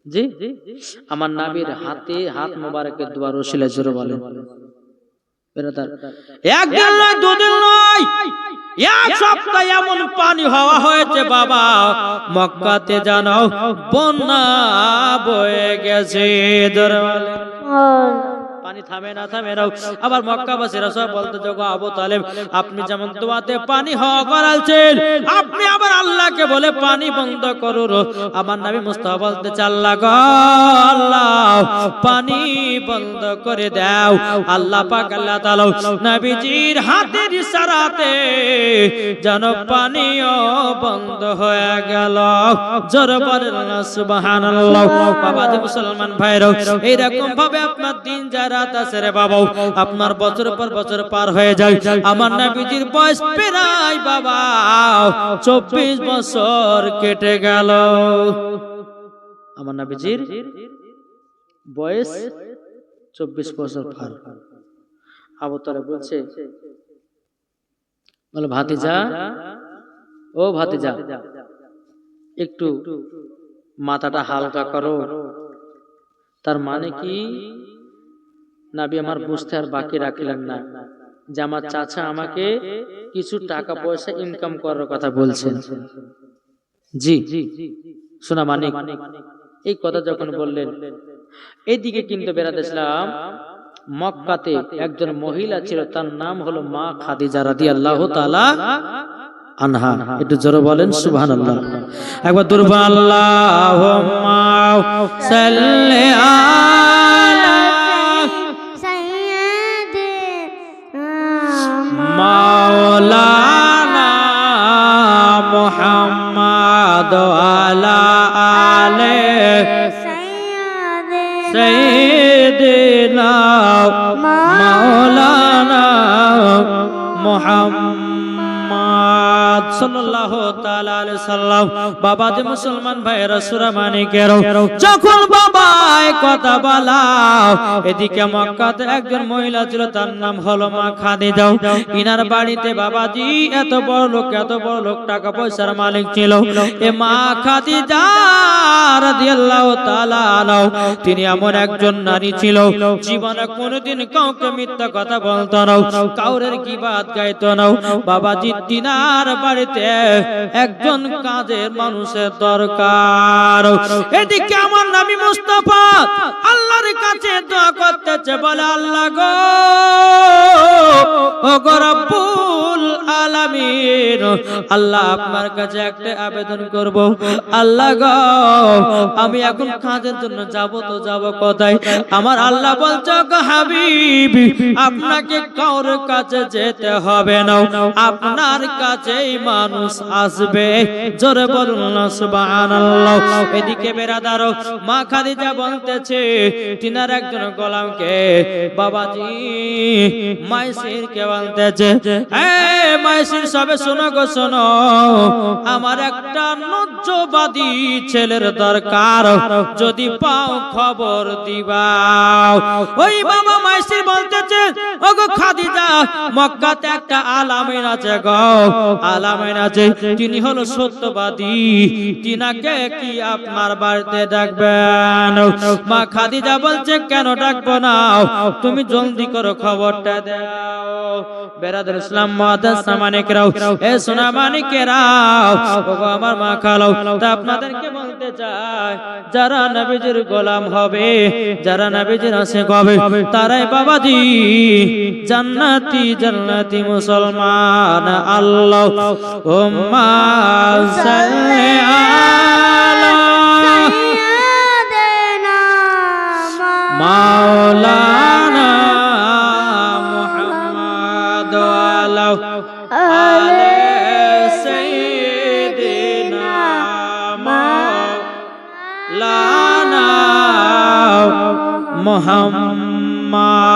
জি, আমার নবীর হাতে হাত মোবারকের দোয়া রসিলা জোরে বলেন। একদিন নয়, দুদিন নয়, এক সপ্তাহ এমন পানি হওয়া হয়েছে বাবা, মক্কাতে জানো বন্যা বয়ে গেছে। পানি থামে না, থামে না। আবার মক্কাবাসীরা সব বলতে যোগো আবু তালেব, আপনি যেমন দোয়াতে পানি হওয়া করালছেন, আপনি আবার আল্লাহকে বলে পানি বন্ধ করুন। আমার নবী মুস্তাফা বলতে আল্লাহ গো আল্লাহ, পানি বন্ধ করে দাও। আল্লাহ পাক আল্লাহ তাআলা নবীজির হাতের ইশারাতে যেন পানিও বন্ধ হয়ে গেল। জোরে বলেন না সুবহানাল্লাহ। বাবাজি মুসলমান ভাইরা, এইরকম ভাবে আপনার দিন যারা আছে রে বাবা, আপনার বছর পর বছর পার হয়ে যায়। আমার নবীজির বয়স প্রায় বাবা 24 বছর কেটে গেল। আমার নবীজির বয়স 24 বছর পার। আবু তালেব বলছে, বলে ভাতিজা, ও ভাতিজা, একটু মাথাটা হালকা করো। তার মানে কি নবী আমার বুঝতে আর বাকি রাখলেন না যে আমার চাচা আমাকে কিছু টাকা পয়সা ইনকাম করার কথা বলছেন। জি শোনা মানিক, এই কথা যখন বললেন, এইদিকে কিন্তু বেরাতে ইসলাম মক্কাতে একজন মহিলা ছিল, তার নাম হলো মা খাদিজা রাদিয়াল্লাহু তাআলা আনহা। একটু জোরে বলেন সুবহানাল্লাহ। একবার দুরবা আল্লাহুম্মা সাল্লি আলা মাওলানা মুহাম্মাদ আলা আলে সাইয়্যিদিনা মাওলানা মুহাম্মাদ সাল্লাল্লাহু তাআলা আলাইহি সাল্লাম। বাবা যে মুসলমান ভাইরা সূরা মানিকের যখন বাবা এই কথা বলা, এদিকে মক্কাতে একজন মহিলা ছিল, তার নাম হলো মা খাদিজা। ইনার বাড়িতে বাবাজি এত বড় লোক, এত বড় লোক, টাকা পয়সার মালিক ছিল। এ মা খাদিজা রাদিয়াল্লাহু তাআলা আনহা, তিনি এমন একজন নারী ছিল, জীবনে কোনোদিন কাউকে মিথ্যা কথা বলতো না, কাউরের গীবাত গাইতো না। বাবাজি তিনার বাড়িতে একজন কাজের মানুষের দরকার। এদিকে আমার নবী মুস্তাফা আল্লাহর কাছে দোয়া করতেছে, বলে আল্লাহ গো, ও গো রব্বুল আলামিন, আল্লাহ আপনার কাছে একটা আবেদন করব। আল্লাহ গো, আমি এখন কাজের জন্য যাব, তো যাব কোথায়? আমার আল্লাহ বলছে, গো হাবিবি, আপনাকে কাউর কাছে যেতে হবে না, আপনার কাছেই মানুষ আসবে। জোরে বলুন না সুবহানাল্লাহ। এদিকে বেরাদার মা খাদিজা বলতেছে তিনার একজন গোলামকে, বাবাজি মাইসির কে বলতেছে, এই মাইসির সবে শোনো গো শোনো, আমার একটা নজ্জবাদী ছেলের দরকার, যদি পাও খবর দিবা। ওই বাবা মাইসির বলতেছে, ওগো খাদিজা, মক্কাতে একটা আলামিন আছে গো, আলামিন আছে, তিনি হলো সত্যবাদী, তিনাকে কি আপনার বাড়িতে ডাকবেন? মা খাদিজা বলছে, কেন ডাকবো না, তুমি জলদি করো, খবরটা দাও। বেরাদার ইসলাম মুআদ্দাস সামানিকরাও, এ সোনা মানিকেরাও, ওগো আমার মা খালাও, তা আপনাদেরকে বলতে চাই, যারা নবীজির গোলাম হবে, যারা নবীজির আশিক হবে, তারাই বাবাজি জান্নাতি জান্নাতি মুসলমান। আল্লাহুম্মা সাল্লি আলা সাইয়্যিদিনা মাওলানা মুহাম্মাদ আলা আলে সাইয়্যিদিনা মাওলানা মুহাম্মাদ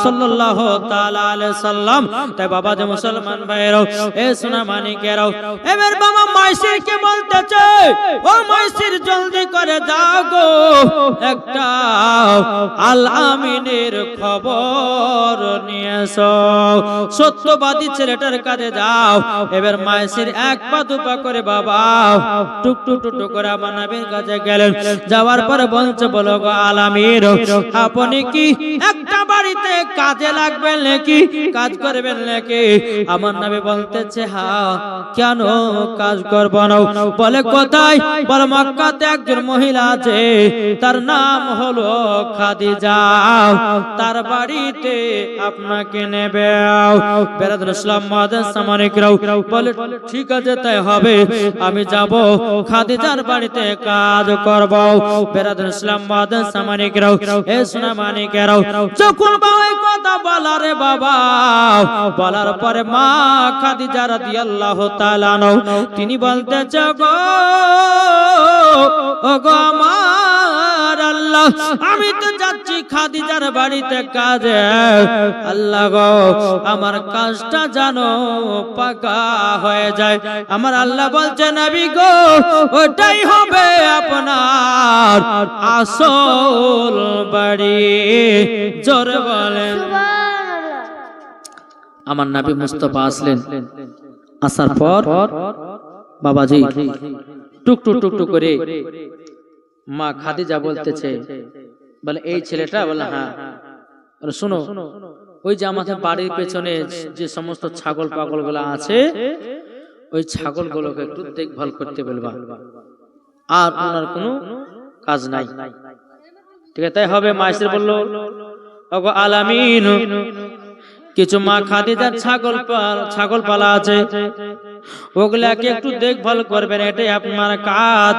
সাল্লাল্লাহু তাআলা আলাইহি সাল্লাম। তাই বাবা যে মুসলমান ভাইরাও, এ সোনা মানিকেরাও, এবার বাবা মাইসিরকে বলতেছে, ও মাইসির জলদি করে করে যাও গো একটা আল আমিনের খবর নিয়ে এসো। সত্যবাদী ছেলেটার কাছে যাও। এবার মায়ের এক পা দুপা করে বাবা টুকটুক টুকটুক করে আমার নবীর কাছে গেলেন। যাওয়ার পরে বলছে, বলো গো আল আমির, আপনি কি একটা বাড়িতে কাজে লাগবেন নাকি, কাজ করবেন নাকি? আমার নবী বলতেছে, হ্যাঁ, কেন কাজ করব না? বলে কোথায়? বলে মক্কাতে একজন মহিলা আছে, তার নাম হলো খাদিজা, তার বাড়িতে আপনাকে নেবে। বেরাদুল ইসলাম মুআজ্জিজ সামানিকরাও বলে ঠিক আছে তাই হবে, আমি যাব খাদিজার বাড়িতে কাজ করব। বেরাদুল ইসলাম মুআজ্জিজ সামানিকরাও এ সোনা মানিকেরাও যখন বাবা কথা বলার বাবা বলার পরে মা খাদিজা রাদিয়াল্লাহু তাআলা তিনি বলতেছে, গো ওগো আমার আল্লাহ, আমি তো যাচ্ছি খাদিজার বাড়িতে কাজে, আল্লাহ গো আমার কাজটা জানো পাকা হয়ে যায়। আমার আল্লাহ বলছে, নবী গো ওটাই হবে আপনার আসল বাড়ি। জোরে বলেন। আমার নবী মুস্তাফা আসলেন। আসার পর বাবাজি টুক টুক টুক টুক করে মা খাদিজা বলতেছে, বলে এই ছেলেটা? বলে হ্যাঁ। শোনো, ওই যে আমাদের বাড়ির পেছনে যে সমস্ত ছাগল পাগল গুলা আছে, ওই ছাগল গুলোকে একটু দেখভাল করতে বলবা, আর ওনার কোনো কাজ নাই। ঠিক আছে তাই হবে। মায়ের বলল, ওগো আল আমিন, কিছু মা খাদিজার ছাগল পালা আছে, ওগুলাকে একটু দেখভাল করবেন, এটাই আপনার কাজ,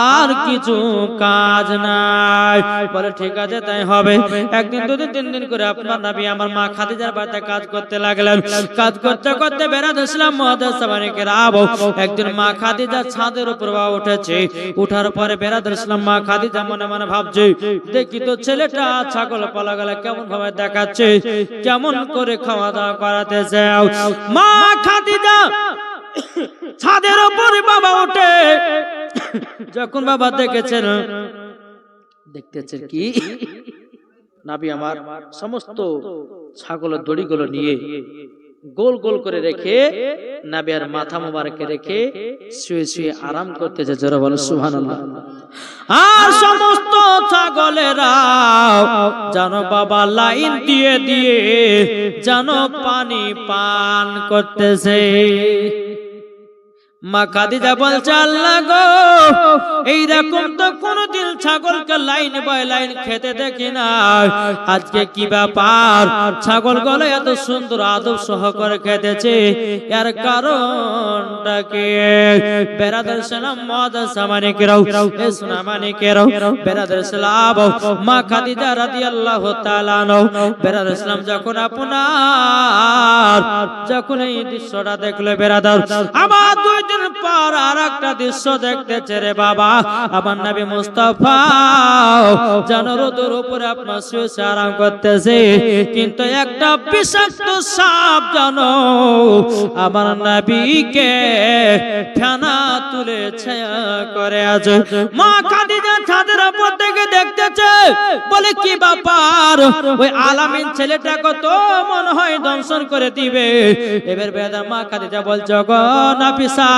আর কিছু কাজ নাই। বলে ঠিক আছে তাই হবে। একদিন দুদিন তিন দিন করে আপনার নবী আমার মা খাদিজার বাড়িতে কাজ করতে লাগলেন। কাজ করতে করতে বেরাদুল ইসলাম মুআজ্জিজ সামানিকেরাও একদিন মা খাদিজা ছাদের উপর উঠেছে। উঠার পরে বেরাদুল ইসলাম মা খাদিজা মনে মনে ভাবছে, দেখি তো ছেলেটা ছাগল পালা গেলে কেমন ভাবে দেখাচ্ছে, কেমন করে খাওয়া দাওয়া করাতেছে। মা খাদিজা ছাদের উপরে বাবা ওঠে, যখন বাবা দেখতেছেন কি নবী আমার সমস্ত ছাগলের দড়িগুলো নিয়ে গোল গোল করে রেখে নবী আর মাথা মোবারকে রেখে শুয়ে শুয়ে আরাম করতেছে। জোরে বলো সুবহানাল্লাহ। আর সমস্ত ছাগলেরা জানো বাবা লাইন দিয়ে দিয়ে জানো পানি পান করতেছে। মা খাদিজা বলছে, আল্লাহ গো এইরকম তো কোনদিন ছাগলকে লাইন বাই লাইন খেতে দেখি না, আজকে কি ব্যাপার? ছাগল গুলো এত সুন্দর আদব সহকারে খেতেছে, এর কারণটা কি? বেরাদুল ইসলাম মুআজ্জিজ সামানিকেরাও এ সোনা মানিকেরাও বেরাদুল ইসলাম মা খাদিজা রাদিয়াল্লাহু তাআলা আনহা বেরাদুল ইসলাম যখন এই দৃশ্যটা দেখলে বেরাদুল আবার দুই দিন পর আর একটা দৃশ্য দেখতেছে রে বাবা। আমার নবী মুস্তাফা যেন রোদের উপরে আপনার শুয়ে আরাম করতেছে, কিন্তু একটা বিষাক্ত সাপ জানো আমার নবীকে ফেনা তুলে ছায়া করে আছে। মা খাদিজা ছাদের উপর থেকে দেখতেছে, বলে কি ব্যাপার? ওই আল আমিন ছেলেটাকে তো মনে হয় দংশন করে দিবে। এবার বেদা মা খাদিজা বলছে, গো নাফিসা,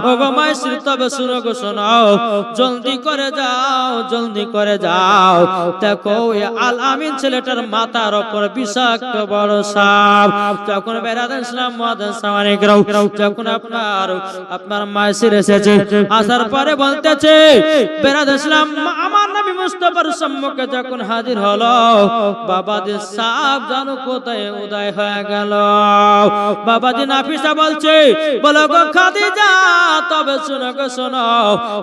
ওগো মাইসির তবে শুনো গো, শোনো, জলদি করে যাও, জলদি করে যাও, দেখো ওই আল আমিন ছেলেটার মাথার উপর বিষাক্ত বড় সাপ। যখন বেরাদুল ইসলাম মুআজ্জিজ সামানিকেরাও যখন আপনার মাইসির এসেছে, আসার পরে বলতেছে, বেরাদুল ইসলাম আমার নবী মুস্তাফার সম্মুখে যখন হাজির হলো, বাবাজি সাপ জানো কোথায় উদয় হয়ে গেল। বাবাজি নাফিসা বলছে, বলো গো খাদিজা, তবে শোনো গো শোনো,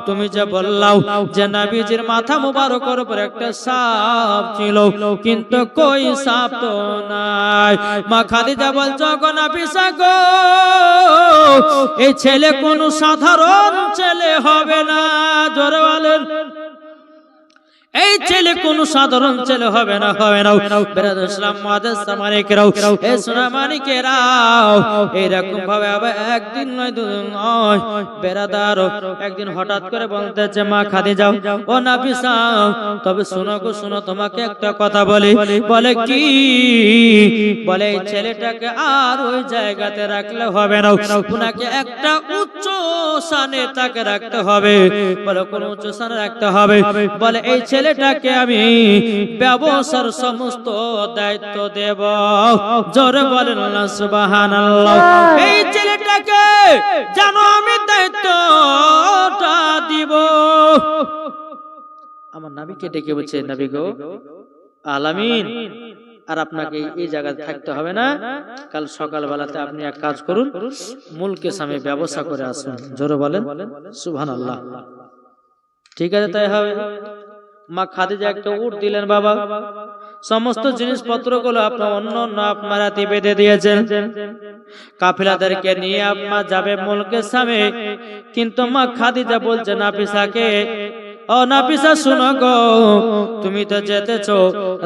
তুমি যে বললাও যে নবীজির মাথা মুবারকের উপর একটা সাপ ছিল, কিন্তু কই সাপ তো নাই। মা খাদিজা বলছো, গো নাফিসা গো, এই ছেলে কোনো সাধারণ ছেলে হবে না। জোরে বলেন, এই ছেলে কোন সাধারণ ছেলে হবে না, হবে না। বেরাদর ইসলাম মুআদ্দাস সামানিকেরাও, এই সোনামানিকেরাও, এরকম ভাবে আবার একদিন নয় দুদিন নয় বেরাদার একদিন হঠাৎ করে বলতেছে, মা খাদিজা ও নাফিসা, তবে শোনো গো শোনো, তোমাকে একটা কথা বলি। বলে কি? বলে এই ছেলেটাকে আর ওই জায়গাতে রাখলে হবে না, উনাকে একটা উচ্চ স্থানে তাকে রাখতে হবে। বলে কোন উচ্চ স্থানে রাখতে হবে? বলে এই ছেলেটাকে আমি ব্যবসার সমস্ত দায়িত্ব দেব। জোরে বলেন না সুবহানাল্লাহ। এই ছেলেটাকে জানো আমি দায়িত্বটা দিব। আমার নবীকে ডেকে বলছে, নবী গো আলামিন, আর আপনাকে এই জায়গায় থাকতে হবে না। কাল সকালবেলাতে আপনি এক কাজ করুন, মুলকে সামনে ব্যবসা করে আসুন। জোরে বলেন সুবহানাল্লাহ। ঠিক আছে, তাই হবে। মা খাদিজা একটা উট দিলেন বাবা, সমস্ত জিনিসপত্রগুলো আপনার অন্য অন্য আপনারা বেঁধে দিয়েছেন। কাফিলাদেরকে নিয়ে আপনা যাবে মুলকের সামনে, কিন্তু মা খাদিজা বলছে নাফিসাকে, ও নাফিসা শোনো গো, তুমি তো যেতেছো,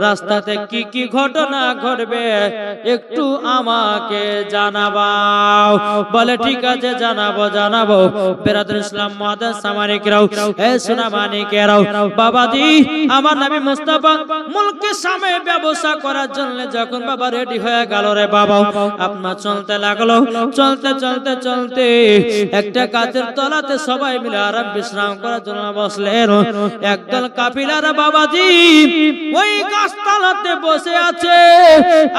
রাস্তাতে কি কি ঘটনা ঘটবে একটু আমাকে জানাবাও। বলে ঠিক আছে, জানাবো জানাবো। বেরাদর ইসলাম মুআদ্দাস সামানিকেরাও, এ সোনামানিকেরাও, বাবাজি আমার নবী মুস্তাফা মুলকের সামনে ব্যবসা করার জন্য যখন বাবা রেডি হয়ে গেল রে বাবা, আপনার চলতে লাগলো। চলতে চলতে চলতে একটা গাছের তলাতে সবাই মিলে আরাম বিশ্রাম করার জন্য বসলেন। একদল কাফিলারা বাবাজি ওই গাছতলাতে বসে আছে।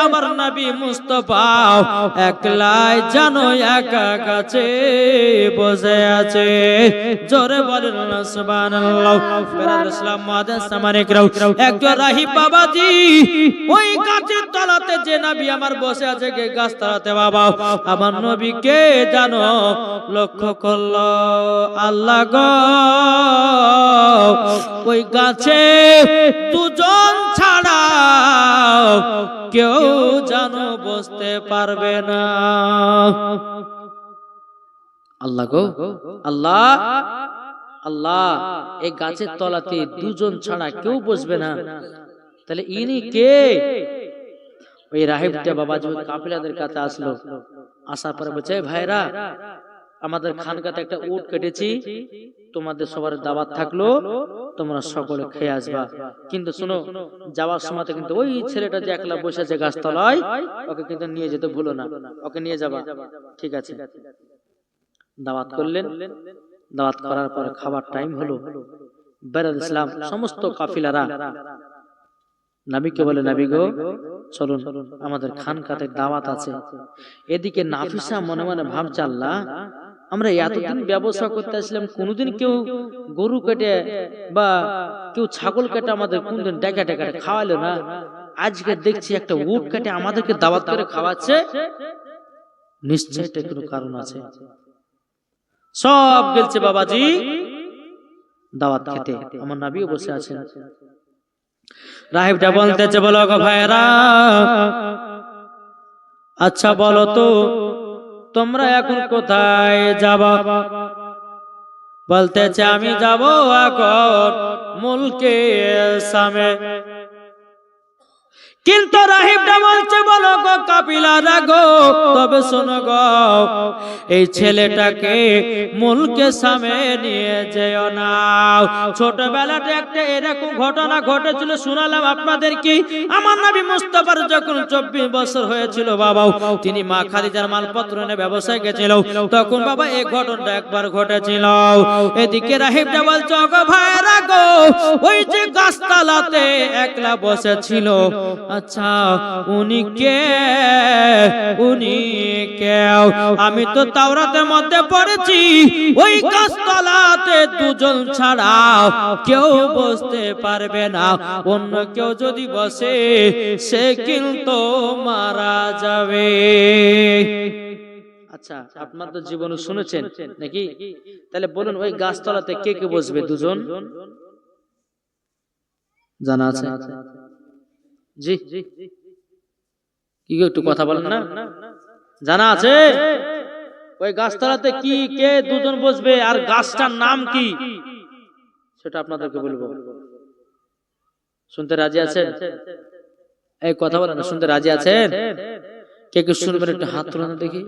আমার নবী মুস্তাফা একলাই জানো একা গাছে বসে আছে। জোরে বলেন না সুবহানাল্লাহ। বেরাদর ইসলাম মুআদ্দাস সামানিকেরাও, একজন রাহিব বাবাজি ওই গাছের তলাতে যে নবী আমার বসে আছে, কে গাছতলাতে বাবা আমার নবীকে জানো লক্ষ্য করলো। আল্লাহ গো, ওই গাছে দুজন ছাড়া কেউ জানো বসতে পারবে না। আল্লাহ গো, আল্লাহ আল্লাহ, এই গাছের তলাতে দুজন ছাড়া কেউ বসবে না, তাহলে ইনি কে? ওই রাহিবটা বাবাজি কাফিলাদের কাছে আসলো। আসার পরে বলছে, ভাইরা আমাদের খানকাতে একটা উট কেটেছি, তোমাদের সবার দাওয়াত থাকলো, তোমরা সকলে খেয়ে আসবা। কিন্তু শোনো, যাওয়ার সময় কিন্তু ওই ছেলেটা যে একলা বসে আছে গাছতলায়, ওকে কিন্তু নিয়ে যেতে ভুলো না, ওকে নিয়ে যাবা। ঠিক আছে। দাওয়াত করলেন। দাওয়াত করার পরে খাবার টাইম হলো। বেরাদর ইসলাম সমস্ত কাফিলারা নবীকে বলে, নবী গো চলুন, আমাদের খানকাতে দাওয়াত আছে। এদিকে নাফিসা মনে মনে ভাবছে, আল্লাহ আমরা এতদিন ব্যবসা করতে আসলাম, কোনোদিন কেউ গরু কেটে বা কেউ ছাগল কেটে আমাদের কোনদিন ডেকা ডেকা খাওয়ালো না। আজকে দেখছি একটা উট কেটে আমাদেরকে দাওয়াত করে খাওয়াচ্ছে, নিশ্চয় একটা কোনো কারণ আছে। সব গেলছে বাবাজি দাওয়াত খেতে, আমার নবীও বসে আছেন। রাহিবটা বলতেছে, বলো গো ভাইরা, আচ্ছা বলো তো তোমরা এখন কোথায় যাবা? বলতেছে, আমি যাব এখন মুলকের সামনে। কিন্তু রাহিবটা বলছে, বলো গো কাফিলারা গো, তবে শোনো গো, এই ছেলেটাকে মুলকের সামনে নিয়ে যেও না। ছোটবেলাতে একটা এরকম ঘটনা ঘটেছিল, শোনালাম আপনাদের কি। আমার নবী মুস্তাফার যখন 24 বছর হয়েছিল বাবা, তিনি মা খাদিজার মালপত্র নিয়ে ব্যবসায় গেছিল, তখন বাবা এই ঘটনাটা একবার ঘটেছিল। এদিকে রাহিবটা বলছে, গো ভাইরা গো, ওই যে গাছতলাতে একলা বসেছিল, আচ্ছা উনি কে? উনি কেউ? আমি তো তাওরাতের মধ্যে পড়েছি, ওই গাছতলাতে দুজন ছাড়া কেউ বসতে পারবে না, অন্য কেউ যদি বসে সে কিন্তু মারা যাবে। আচ্ছা, আপনার তো জীবনে শুনেছেন নাকি? তাহলে বলুন, ওই গাছতলাতে কে কে বসবে? দুজন জানা আছে? জি, কি একটু কথা বলেন না? জানা আছে? ওই গাছতলাতে কি কে দুজন বসবে, আর গাছটার নাম কি সেটা আপনাদেরকে বলবো। শুনতে রাজি আছেন? এই কথা বলেন না, শুনতে রাজি আছেন? কে কে শুনবেন একটু হাত তুলেন দেখি।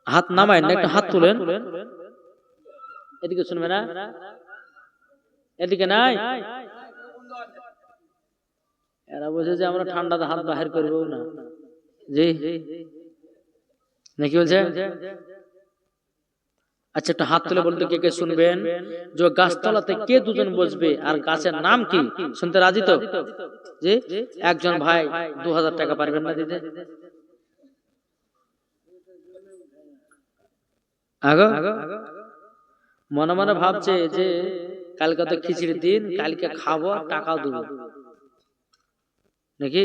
হাত নামায় না, একটু হাত তুলেন। এদিকে শুনবে না? এদিকে নাই? এরা বলছে যে আমরা ঠান্ডাতে হাত বাহির করবো না। জি নাকি বলছে? আচ্ছা একটু হাত তুলে বলতে কে কে শুনবেন যে গাছতলাতে কে দুজন বসবে আর গাছের নাম কি? শুনতে রাজি তো? জি একজন ভাই 2000 টাকা পারবেন না দিতে? আগো মনে মনে ভাবছে যে কালকে তো খিচুড়ির দিন, কালকে খাবো টাকাও দেবো নাকি?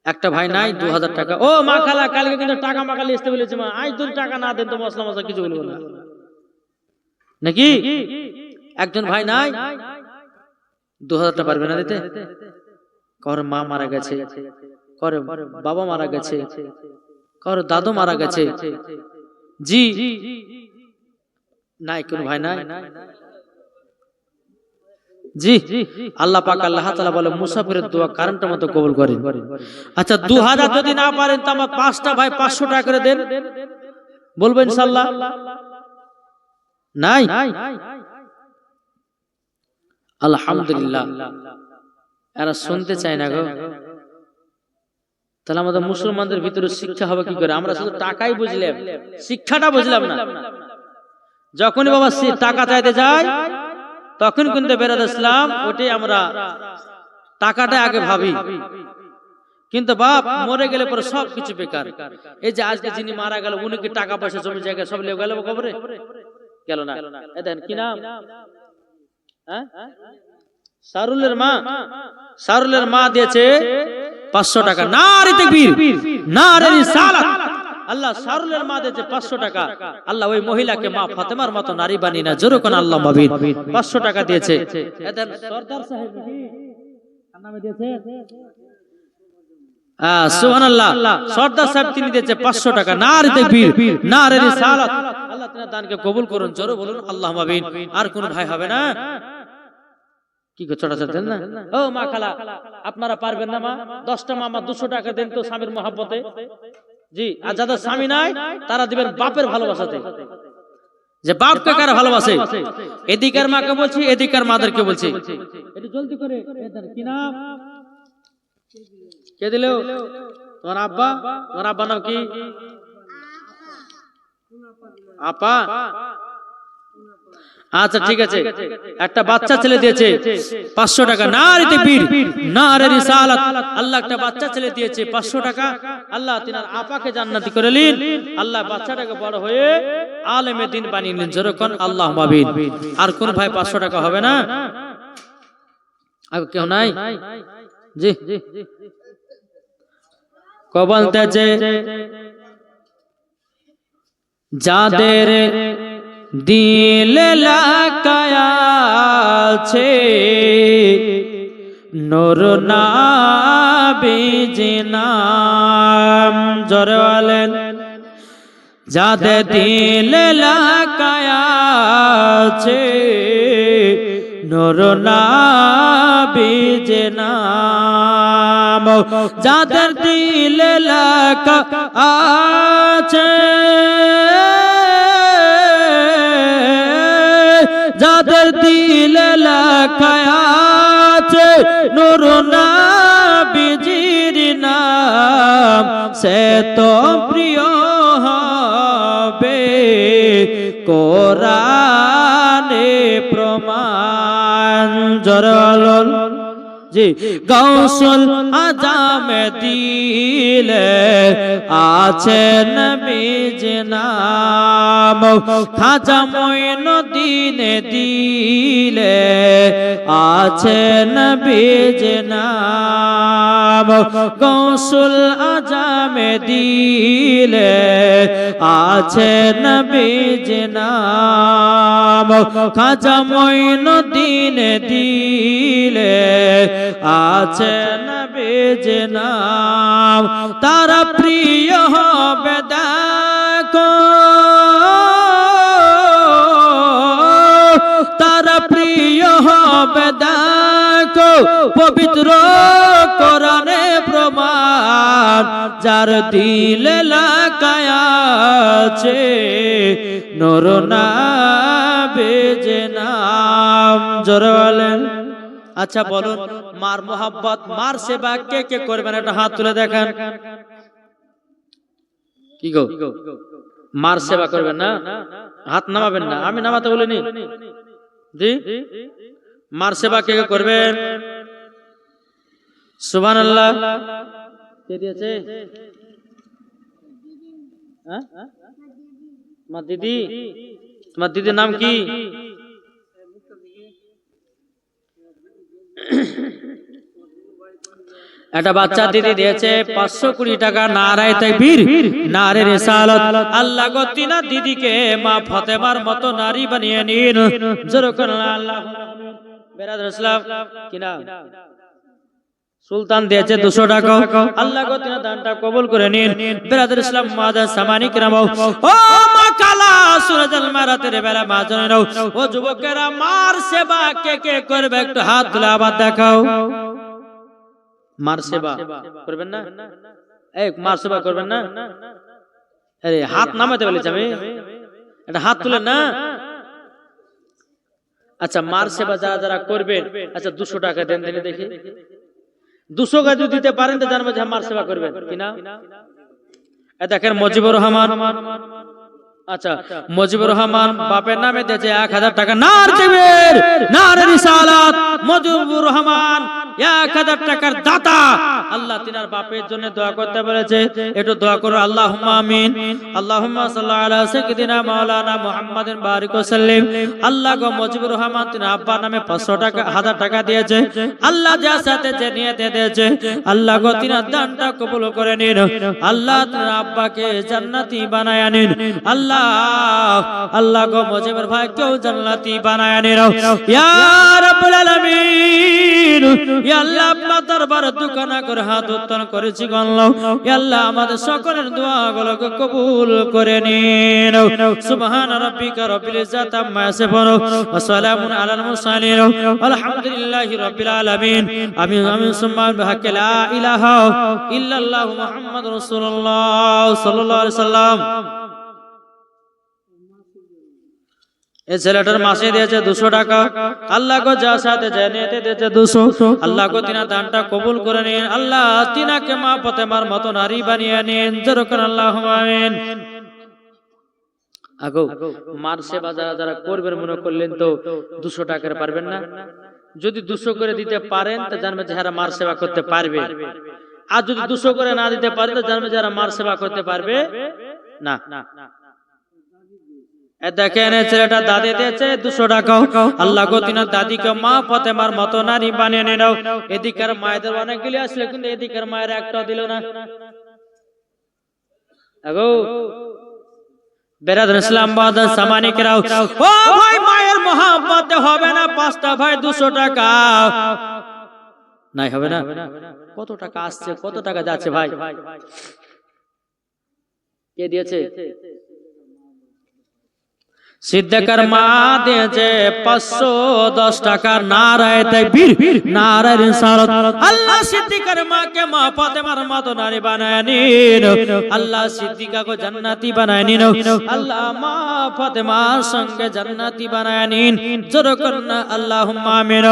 একটা ভাই নাই 2000 টাকা। ও মা খালা কালকে কিন্তু টাকা মাকালি আসতে বলেছে মা, আজ যদি টাকা না দেন তো মশলা মশলা কিছু বলবো না নাকি? একজন ভাই নাই 2000 টাকা পারবে না দিতে? কারোর মা মারা গেছে, কারোর বাবা মারা গেছে, কারোর দাদু মারা গেছে। জি নাই কোন ভাই নাই? জি আল্লাহ পাক আল্লাহ তাআলা বলে মুসাফিরের দোয়া কারেন্টের মতো কবুল করেন। আচ্ছা 2000 যদি না পারেন তো আমার 5টা ভাই 500 টাকা করে দেন, বলবো ইনশাআল্লাহ? নাই? আলহামদুলিল্লাহ এরা শুনতে চায় না গো। তাহলে আমাদের মুসলমানদের ভিতরে শিক্ষা হবে কি করে? আমরা শুধু টাকাই বুঝলাম, শিক্ষাটা বুঝলাম না। যখনই বাবা টাকা চাইতে যায় তখন কিন্তু বেরাদ ইসলাম ওটাই আমরা টাকাটা আগে ভাবি, কিন্তু বাপ মরে গেলে পরে সবকিছু বেকার। এই যে আজকে যিনি মারা গেল উনি কি টাকা পয়সা জমি জায়গা সব নিয়ে গেল কবরে? গেল না। এই দেখেন কি নাম? সারুলের মা দিয়েছে 500 টাকা। নারে তাকবীর, নারে রিসালাত। আল্লাহ সারুলের মা দিয়েছে 500 টাকা। আল্লাহ ওই মহিলাকে মা ফাতেমার মতো নারী বানিয়ে না, জোরে কোন আল্লাহ মাবিন 500 টাকা দিয়েছে। এদেন সরদার সাহেব নামে দিয়েছে সুবহানাল্লাহ, সরদার সাহেব তিনি দিয়েছে 500 টাকা। নারে তাকবীর, নারে রিসালাত। আল্লাহ তাআলা দানকে কবুল করুন, জোরে বলুন আল্লাহ মাবিন। আর কোন ভাই হবে না? কি ছোটা ছোট দেন না? ও মা খালা আপনারা পারবেন না মা? 10টা মামা 200 টাকা দেন তো স্বামীর মহব্বতে। জি আর যাদের স্বামী নাই তারা দিবেন বাপের ভালোবাসাতে। যে বাপকে কারা ভালোবাসে, এদিকার মাকে বলছি, এদিকার মাদেরকে বলছি। একটু জলদি করে কি নাম? কে দিলো? তোমার আব্বা? তোমার আব্বা নাম কি? আপা? আচ্ছা ঠিক আছে, একটা বাচ্চা ছেলে দিয়েছে 500 টাকা। নারে তাকবীর, নারে রিসালাত। আল্লাহ একটা বাচ্চা ছেলে দিয়েছে 500 টাকা। আল্লাহ তিনার আপাকে জান্নাতি করে নিন। আল্লাহ বাচ্চাটাকে বড় হয়ে আলেমে দ্বীন বানিয়ে নিন, জোরে কোন আল্লাহ মাবিন। আর কোন ভাই 500 টাকা হবে না? আর কেউ নাই? জি বলতেছে যাদের দিল লাগায়া আছে নূর নবীজির নাম, জোরে বলেন। যাদের দিল লাগায়া আছে নূর নবীজির নাম, যাদের দিল লাগা আছে, যাদের দিল লাগা আছে নূর নবীজির নাম, সে তো প্রিয় হবে কোরআনে প্রমাণ, জরল। জি গাউসুল আজম দিলে আছে নবীজির নাম, খাজা মঈনুদ্দিন দিলে আছে নবীজির নাম, গাউসুল আজম দিলে আছে নবীজির নাম, খাজা মঈনুদ্দিন দিলে আছে নবীজির নাম। তারা প্রিয় হবে দেখো, তারা প্রিয় পবিত্র কোরআনে প্রমাণ, যার দিলে লাগায় আছে নূর নবীর নাম। জোরে বলেন। আচ্ছা বলুন, মার মোহাব্বত, মার সেবা কে কে করবেন? একটা হাত তুলে দেখেন। কি গো, মার সেবা করবেন না? হাত নামাবেন না, আমি নামাতে বলিনি। জি, মার সেবা কে কে করবেন? সুবহানাল্লাহ। কে দিয়েছে? তোমার দিদি? তোমার দিদির নাম কি? একটা বাচ্চা দিদি দিয়েছে 520 টাকা। নারায়ে তাকবীর, নারে রিসালাত। আল্লাহ গো তিনা দিদিকে মা ফাতেমার মতো নারী বানিয়ে নিন। জোরে করুন আল্লাহ। বেরাদর ইসলাম কিনা সুলতান দিয়েছে 200 টাকা। আল্লাহ গো তিনা দানটা কবুল করে নিন। বেরাদর ইসলাম মাদান সামানি کرام, ও মা কালা সুরাজাল মারাতের বেলা মা জানেন, ও যুবকেরা মার সেবা কে কে করবে? একটু হাত তুলে আবার দেখাও। মার সেবা করবেন না? এই মার সেবা করবেন না? আরে হাত নামাতে বলেছি আমি, একটা হাত তুলেন না। আচ্ছা মার সেবা যারা যারা করবেন, আচ্ছা 200 টাকা দেন দিনে দেখি। 200 টাকা যদি দিতে পারেন তো জানবো যে মার সেবা করবেন কিনা। এই দেখেন মুজিবুর রহমান। আচ্ছা মুজিবুর রহমান বাপের নামে দিয়েছে 1000 টাকা। নার তাকবীর, নারে রিসালাত। মুজিবুর রহমান 1000 টাকার দাতা। আল্লাহ তিনার বাপের জন্য দোয়া করতে বলেছে, একটু দোয়া করুন। আল্লাহুম্মা আমিন। আল্লাহুম্মা সাল্লি আলা সাইয়্যিদিনা মাওলানা মুহাম্মাদিন বারিক ওয়া সাল্লিম। আল্লাহ গো মুজিবুর রহমান তিনার আব্বার নামে 500 টাকা 1000 টাকা দিয়েছে। আল্লাহ যার সাথে যে নিয়তে দিয়েছে, আল্লাহ গো তিনার দানটা কবুল করে নিন। আল্লাহ তিনার আব্বাকে জান্নাতি বানায় নিন। আল্লাহ আল্লাহ গো মুজিবুর ভাইকেও জান্নাতি বানায় নিন ইয়া রাব্বুল আলামিন। ইয়া আল্লাহ আপনার দরবারে দুখানা করে হাত উত্তোলন করেছি গো আল্লাহ। ইয়া আল্লাহ আমাদের সকলের দোয়াগুলোকে কবুল করে নিন। সুবহান রাব্বিকা রাব্বিল ইজ্জাতি আম্মা ইয়াসিফুন ওয়া সালামুন আলাল মুরসালিন আলহামদুলিল্লাহি রাব্বিল আলামিন। আমিন আমিন সুম্মা বিহাক্কি লা ইলাহা ইল্লাল্লাহু মুহাম্মাদুর রাসূলুল্লাহ সাল্লাল্লাহু আলাইহি সাল্লাম। এই ছেলেটার মাসে দিয়েছে 200 টাকা। আল্লাহ গো যার সাথে জানিয়েতে দিয়েছে 200, আল্লাহ গো তিনা দানটা কবুল করে নিন। আল্লাহ তিনাকে মা ফাতেমার মতো নারী বানিয়ে নিন। যেরকম আল্লাহুম্মা আমিন। আগো মার সেবা যারা যারা করবেন মনে করলেন তো 200 টাকার পারবেন না। যদি 200 করে দিতে পারেন তো জানবেন যারা মার সেবা করতে পারবে। আর যদি 200 করে না দিতে পারেন তো জানবেন যারা মার সেবা করতে পারবে না। দেখেন ছেলেটা দাদি দিয়েছে 200 টাকা। আল্লাহ গো তিনার দাদিকে মা ফাতেমার মতো নারী বানিয়ে নিও। এদিকের মায়েদের অনেকগুলি আসলে কিন্তু এদিকের মায়ের একটা দিল না। আগো বেরাদর ইসলাম বাদান সামানি کرام, ও ভাই মায়ের মোহাব্বত হবে না 5টা ভাই 200 টাকা নাই হবে না। কত টাকা আসছে কত টাকা যাচ্ছে ভাই? কে দিয়েছে? সিদ্দিকার মা দিয়েছে 510 টাকা। নারায়ে তাকবীর, নারায়ে রিসালাত। আল্লাহ সিদ্দিকার মাকে মা ফাতেমার মতো নারী বানায় নিন। আল্লাহ সিদ্দিকাকে জান্নাতি বানায় নিন। আল্লাহ মা ফাতেমার সঙ্গে জান্নাতি বানায় নিন। জোরে করুন আল্লাহুম্মা আমিন।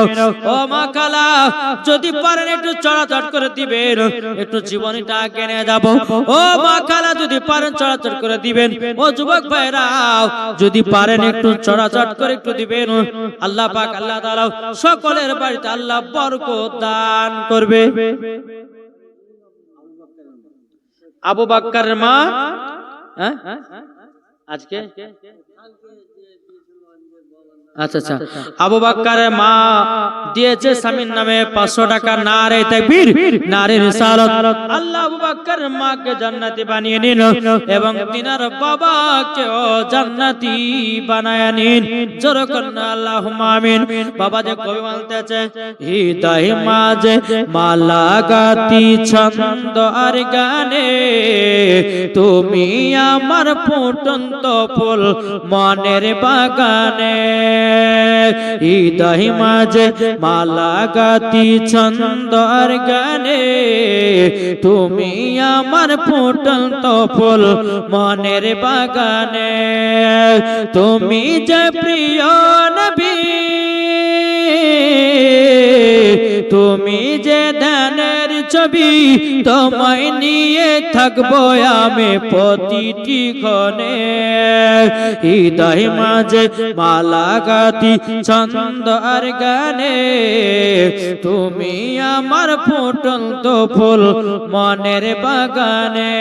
ও মা খালা যদি পারেন একটু চড়াচড় করে দিবেন, একটু জীবনীটা আগে নিয়ে যাব। ও মা খালা যদি পারেন চড়াচড় করে দিবেন। ও যুবক ভাইরা যদি পারেন একটু চড়াচড় করে একটু দিবেন। আল্লাহ পাক আল্লাহ তাআলা সকলের বাড়িতে আল্লাহ বরকত দান করবে। আবু বকরের মা আজকে আচ্ছা আচ্ছা আবু বকরের মা দিয়েছে স্বামীর নামে 500 টাকা। নারায়ে তাকবীর, নারায়ে রিসালাত। আল্লাহ আবু বকরের মাকে জান্নাতি বানিয়ে নিন এবং তিনার বাবাকেও জান্নাতি বানায় নিন। জোরে করুন আল্লাহুম্মা আমিন। বাবা যে কবি বলতেছে, হৃদয় মাঝে মালা গাতি ছন্দ আর গানে, তুমি আমার ফুটন্ত ফুল মনের বাগানে। হৃদয় মাঝে মালা গাতি ছন্দ আর গানে তুমি আমার ফুটন্ত ফুল মনের বাগানে তুমি যে প্রিয় নবী তুমি যে ধ্যানের ছবি তোমায় নিয়ে থাকবো আমি প্রতিটি ক্ষণে হৃদয় মাঝে মালা গাতি ছন্দ আর গানে তুমি আমার ফুটন্ত ফুল মনের বাগানে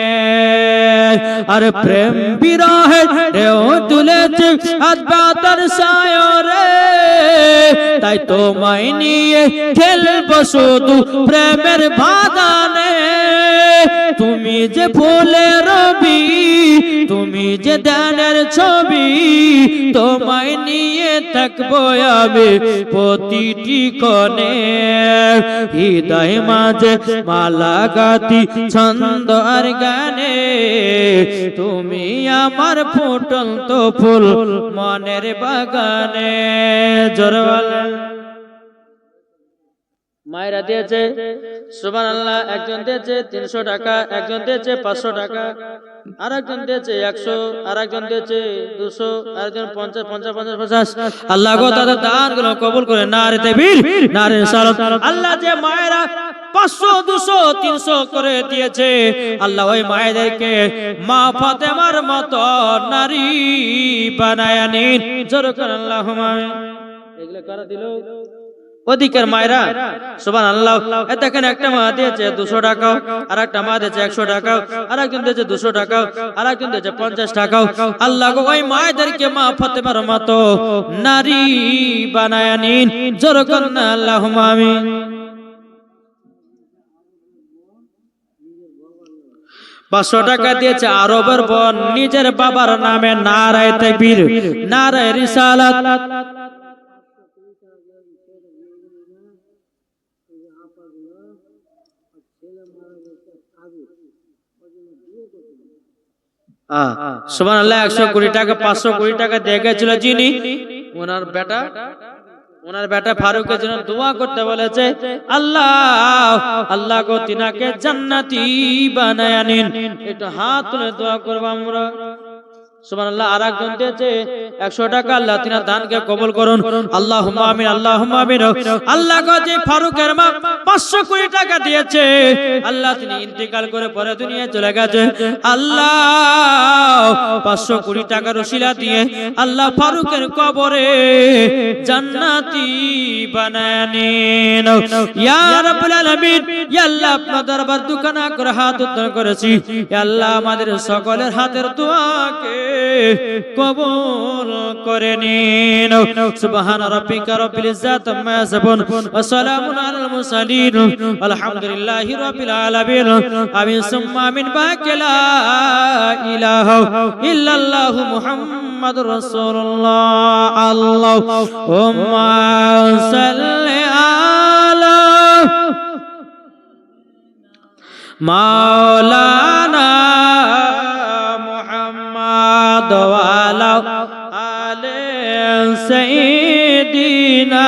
আর প্রেম বিরহে ঢেউ তুলেছে আত্মার সায়রে তাই তোমায় নিয়ে খেলবো শুধু প্রেমের বাগানে তুমি যে ফুলের রবি তুমি যে ধ্যানের ছবি তোমায় নিয়ে থাকবো আমি প্রতিটি ক্ষণে হৃদয় মাঝে মালা গাতি ছন্দ আর গানে তুমি আমার ফুটন্ত ফুল মনের বাগানে জোরে বলেন মায়েরা দিয়েছে সুবহানাল্লাহ একজন দিয়েছে 300 টাকা একজন দিয়েছে 500 টাকা আরেকজন দিয়েছে 100 আরেকজন দিয়েছে 200 আরেকজন 50 50 50 আল্লাহ গো তাদের দানগুলো কবুল করে নারে তাকবীর নারে রিসালাত আল্লাহ যে মায়েরা 500 200 300 করে দিয়েছে আল্লাহ ওই মায়েদেরকে মা ফাতেমার মতো নারী বানায়া নিন জোরে করে আল্লাহুম্মা এগুলো কারা দিল অধিকার মায়েরা সুবহানাল্লাহ দেখেন একটা মা দিয়েছে 200 টাকা আর একটা মা দিয়েছে 100 টাকা আর একজন দিয়েছে 200 টাকা আর একজন দিয়েছে 50 টাকা আল্লাহ গো ওই মায়েদেরকে মা ফাতেমার মতো নারী বানায়া নিন জোরে করুন আল্লাহুম্মা আমিন 500 টাকা দিয়েছে আরবের বোন নিজের বাবার নামে নারে তাকবীর নারে রিসালাত সুবহানাল্লাহ 100 কোটি টাকা 500 কোটি টাকা দিয়ে গেছিল যিনি ওনার বেটা ফারুকের জন্য দোয়া করতে বলেছে আল্লাহ গো তিনাকে জান্নাতি বানায়া নিন একটু হাত তুলে দোয়া করব আমরা সুবহানাল্লাহ আরেকজন দিয়েছে 100 টাকা আল্লাহ তিনার দানকে কবুল করুন আল্লাহুম্মা আমিন আল্লাহুম্মা আমিন আল্লাহ গো যে ফারুকের মা 500 কোটি টাকা দিয়েছে আল্লাহ তিনি ইন্তেকাল করে পরে দুনিয়ায় চলে গেছে আল্লাহ 500 কোটি টাকার ওসিলা দিয়ে আল্লাহ ফারুকের কবরে জান্নাতি বানায় নিন ইয়া রাব্বুল আলামিন ইয়া আল্লাহ আপনার দরবার দুখানা করে হাত উত্তোলন করেছি ইয়া আল্লাহ আমাদের সকলের হাতের দোয়াকে কবুল করে নিন সুবহান রাব্বিকা রাব্বিল ইজ্জাতি আম্মা ইয়াসিফুন ওয়া সালামুন আলাল মুরসালিন আলহামদুলিল্লাহি রাব্বিল আলামিন আমিন সুম্মা আমিন বাকি লা ইলাহা ইল্লাল্লাহু মুহাম্মাদুর রাসূলুল্লাহ আল্লাহুম্মা সাল্লি আলা মাওলানা ওয়ালা আলে সাইয়্যিদিনা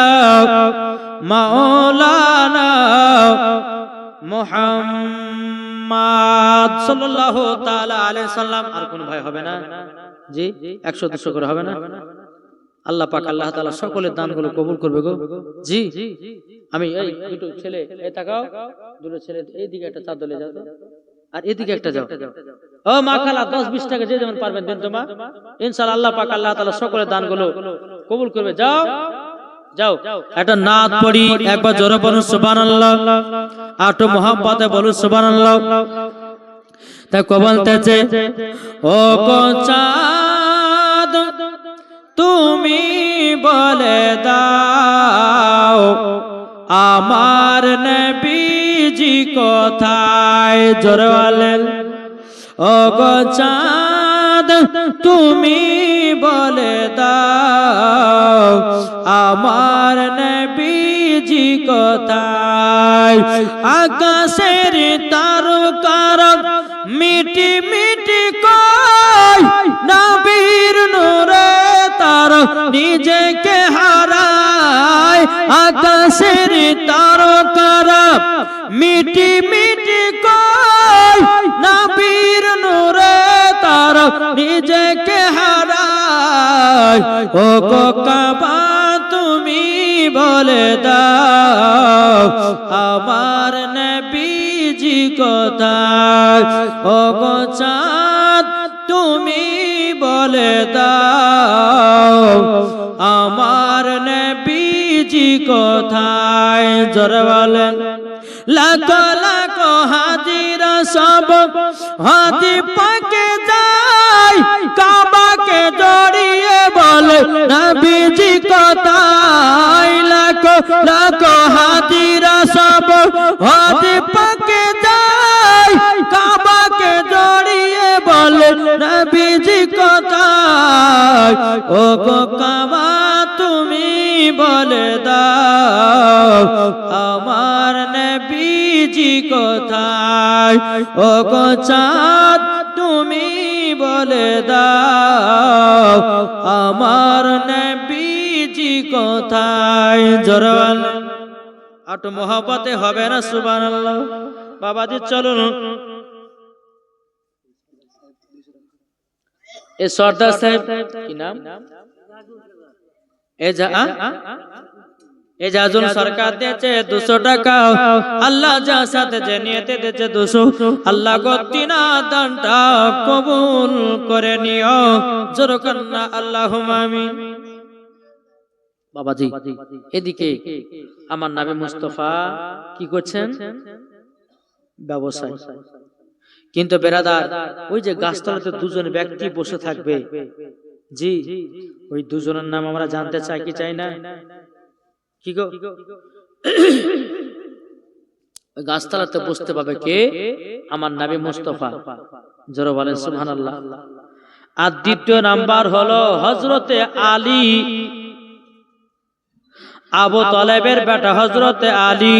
মাওলানা মুহাম্মদ সাল্লাল্লাহু তাআলা আলাইহি সাল্লাম আর কোন ভাই হবে না জি 100 200 করে হবে না আল্লাহ পাক আল্লাহ তাআলা সকলের দানগুলো কবুল করবে গো জি আমি এই দুটো ছেলে এই তাকাও দুটো ছেলে এই দিকে একটা চাঁদ দলে যাও আর এদিকে একটা যাও ও মা খালা 10 20 টাকা যে যেমন পারবেন দেন তো মা ইনশাআল্লাহ আল্লাহ পাক আল্লাহ তাআলা সকলের দানগুলো কবুল করবে যাও যাও একটা নাত পড়ি একবার জোরে বলুন সুবহানাল্লাহ আটো মুহাব্বতে বলুন সুবহানাল্লাহ তা কবলতেছে ও চাঁদ তুমি বলে দাও আমার নবীজি কোথায় জোরে বলেন ও গো চাঁদ তুমি বলে দাও আমার নবীজি কোথায় আকাশের তারকার মিটি মিটি কয় নবীর নূরে তার নিজেকে হারায় আকাশের তারকারা মিটি মিটি কয় নবীর নূরে তারা নিজেকে হারায় ও গো কাবা তুমি বলে দাও আমার নবীজি কোথায় ও গো চাঁদ তুমি বলে দাও আমার নবীজি কোথায় জোরে বলেন লাখ লাখ হাজিরা সব হাজি পাকে যায় কাবাকে জড়িয়ে বলে নবীজি কোথায় লাখ লাখ হাজিরা সব হাজি পাকে যায় কাবাকে জড়িয়ে বলে নবীজি কোথায় ও গো কাবা তুমি বলে দাও আমার নবীজি কোথায় ও গো চাঁদ তুমি বলে দাও আমার নবীজি কোথায় জোরে বলেন আটো মোহব্বতে হবে না সুবহানাল্লাহ বাবাজি চলুন এ সর্দার সাহেব কি নাম এজাজুল সরকার দিয়েছে 200 টাকা আল্লাহ যা সাথে যে নিয়তে দিয়েছে 200 আল্লাহ গো তিনা দানটা কবুল করে নিও জোরে কন্না আল্লাহুম্মা আমিন বাবাজি এদিকে আমার নবী মুস্তাফা কি করছেন ব্যবসায় কিন্তু বেরাদার ওই যে গাছতলাতে দুজন ব্যক্তি বসে থাকবে জি ওই দুজনের নাম আমরা জানতে চাই কি চাই না কি গো ওই গাছতলাতে বসতে পাবে কে আমার নবী মুস্তাফা জোরে বলেন সুবহানাল্লাহ আর দ্বিতীয় নাম্বার হলো হযরতে আলী আবু তালেবের বেটা হযরতে আলী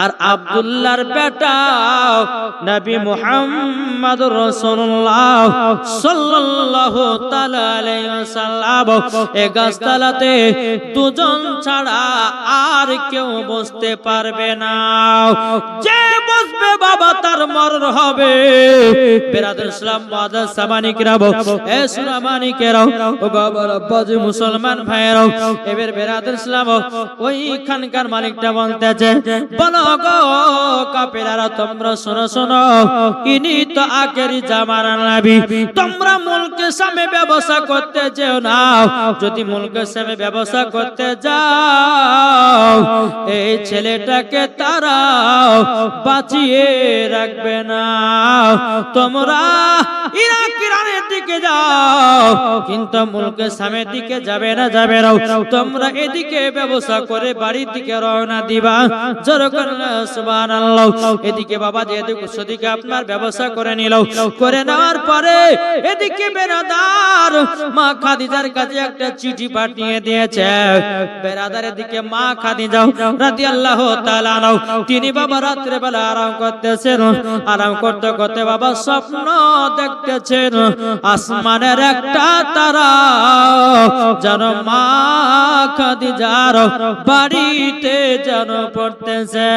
আর আব্দুল্লাহর বেটা নবী মুহাম্মদুর রাসূলুল্লাহ সাল্লাল্লাহু তাআলা আলাইহি ওয়াসাল্লাম এই গাছতলাতে দুজন ছাড়া আর কেউ বসতে পারবে না যে বসবে বাবা তার মরণ হবে বিরাদর ইসলাম মুআজ্জাজ সামানিকরাও এ সুরামানিকেরাও ও বাবার আব্বাজি মুসলমান ভাইরাও এবার বিরাদর ইসলাম ওইখানকার মালিকটা বলতেছে বলো গো কাফেররা তোমরা শোনো শোনো ইনি তো আখেরি জামানার নবী তোমরা মুলকের সামনে ব্যবসা করতে যেও না যদি মুলকের সামনে ব্যবসা করতে যাও এই ছেলেটাকে তারা বাঁচিয়ে রাখবে না তোমরা ইরানের দিকে যাও কিন্তু মুলকের সামনের দিকে যাবে না তোমরা এদিকে ব্যবসা করে বাড়ির দিকে রওনা দিবা জোরে সুবহানাল্লাহ এদিকে বাবা এদিকে সেদিকে আপনার ব্যবসা করে নিল করে নেওয়ার পরে এদিকে বেরাদার মা খাদিজার কাছে একটা চিঠি পাঠিয়ে দিয়েছে বেরাদার এদিকে মা খাদিজা রাদিয়াল্লাহু তাআলা তিনি বাবা রাত্রে বেলা আরাম করতেছেন আরাম করতে করতে বাবা স্বপ্ন দেখতেছেন আসমানের একটা তারা যেন মা খাদিজার বাড়িতে যেন পড়তেছে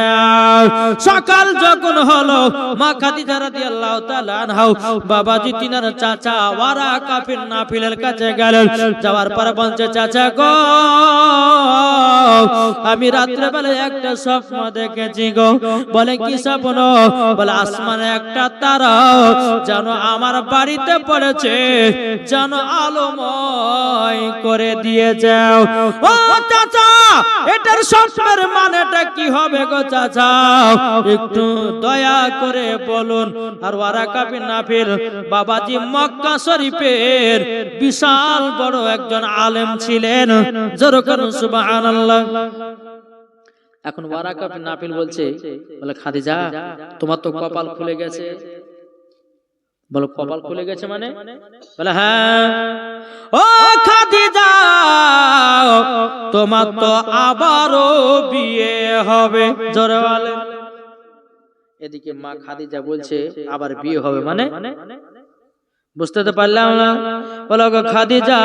সকাল যখন হলো মা খাদিজা রাদিয়াল্লাহু তাআলা আনহা বাবাজি তিনার চাচা ওয়ারাকা বিন নাফিলের কাছে গেলেন যাওয়ার পর বলছে চাচা গো আমি রাত্রে বেলা একটা স্বপ্ন দেখেছি গো বলে কি স্বপ্ন বলে আসমানে একটা তারা যেন আমার বাড়িতে পড়েছে যেন আলোময় করে দিয়ে যাও ও চাচা এটার স্বপ্নের মানেটা কি হবে গো চাচা একটু দয়া করে বলুন আর ওয়ারাকা বিন নাফিল বাবাজি মক্কা শরীফের বিশাল বড় একজন আলেম ছিলেন জোরে করুন সুবহানাল্লাহ এখন ওয়ারাকা বিন নাফিল বলছে বলে খাদিজা তোমার তো কপাল খুলে গেছে বলো কপাল খুলে গেছে মানে বলে হ্যাঁ ও খাদিজা তোমার তো আবারও বিয়ে হবে জোরে বলে এদিকে মা খাদিজা বলছে আবার বিয়ে হবে মানে বুঝতে তো পারলাম না বলো গো খাদিজা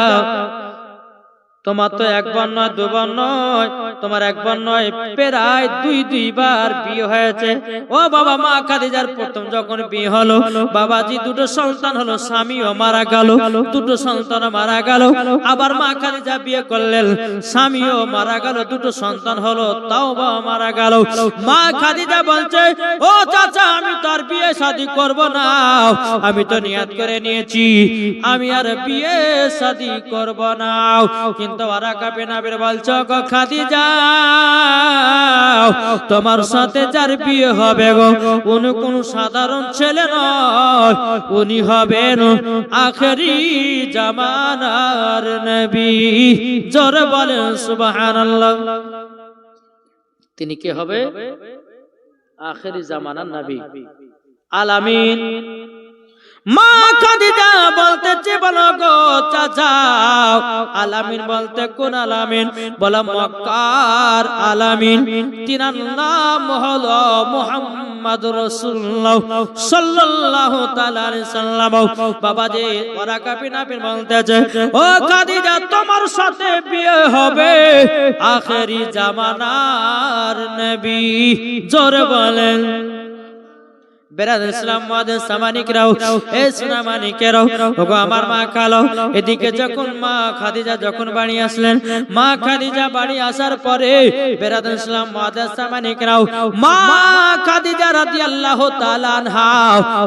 তোমার তো একবার নয় দুবার নয়, তোমার একবার নয় প্রায় দুইবার বিয়ে হয়েছে। ও বাবা, মা খাদিজার প্রথম যখন বিয়ে হলো বাবাজি দুটো সন্তান হলো, স্বামীও মারা গেল, দুটো সন্তান মারা গেল। আবার মা খাদিজা বিয়ে করলেন, স্বামীও মারা গেল, দুটো সন্তান হলো, তাও বাবা মারা গেল। মা খাদিজা বলছে, ও চাচা আমি তো আর বিয়ে শাদী করব না, আমি তো নিয়ত করে নিয়েছি আমি আর বিয়ে শাদী করব না। কিন্তু ওয়ারাকা বিন আবির বলছে, গো খাদিজা তোমার সাথে যার বিয়ে হবে গো, উনি কোন সাধারণ ছেলে নয়, উনি হবেন আখেরি জামানার নবী। জোরে বলেন সুবহানাল্লাহ। তিনি কে হবে? আখেরি জামানার নবী, আলামিন। মা খাদিজা বলতেছে, বলো গো চাচা আলামিন বলতে কোন আলামিন? বলা মক্কার আলামিন, তিনার নাম হলো মুহাম্মদ রাসূলুল্লাহ সাল্লাল্লাহু তাআলা আলাইহি সাল্লাম। বাবাজি ওয়ারাকা বিন আবির বলতেছে, ও খাদিজা তোমার সাথে বিয়ে হবে আখেরি জামানার নবী। জোরে বলেন। বেরাদর ইসলাম মুআদ্দিস সামানিকরাও, এ সুনামানিকেরাও, ওগো আমার মা খালো। এদিকে যখন মা খাদিজা যখন বাড়ি আসলেন, মা খাদিজা বাড়ি আসার পরে বেরাদর ইসলাম মুআদ্দিস সামানিকরাও, মা খাদিজা রাদিয়াল্লাহু তাআলা আনহা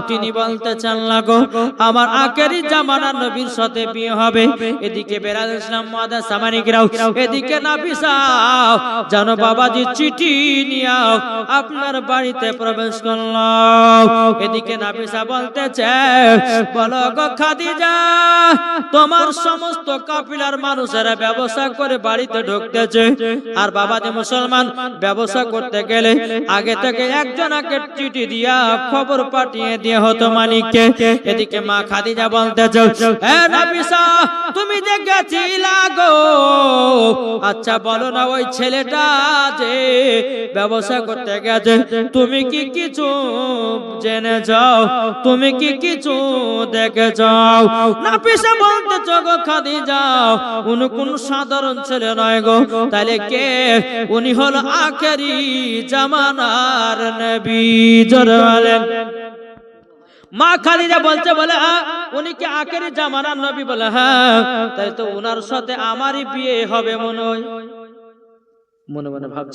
তিনি বলতেছেন, লাগো আমার আখেরি জামানার নবীর সাথে বিয়ে হবে। এদিকে বেরাদর ইসলাম মুআদ্দিস সামানিকরাও, এদিকে নাফিসা জানো বাবাজি চিঠি নিয়ে আপনার বাড়িতে প্রবেশ করলো। এদিকে নাফিসা বলতেছে, বলো গো খাদিজা তোমার সমস্ত কাফিলার মানুষেরা ব্যবসা করে বাড়িতে ঢুকতেছে, আর বাবাজি মুসলমান ব্যবসা করতে গেলে আগে থেকে একজনকে চিঠি দিয়া খবর পাঠিয়ে দিয়ে হতো মালিককে। এদিকে মা খাদিজা বলতেছে, এ নাফিসা তুমি যে গেছিলা গো, আচ্ছা বলো না ওই ছেলেটা যে ব্যবসা করতে গেছে তুমি কি কিছু জেনে যাও, তুমি কি কিছু দেখে যাও? নাফিসা বলতেছে, গো খাদিজা উনি কোন সাধারণ ছেলে নয় গো, তাহলে কে? উনি হলো আখেরি জামানার নবী। জোরে বলেন। মা খাদিজা বলছে, বলে উনি কি আখেরি জামানার নবী? বলে হ্যাঁ, তাই তো উনার সাথে আমারই বিয়ে হবে মনে হয়। মনে মনে ভাবছে।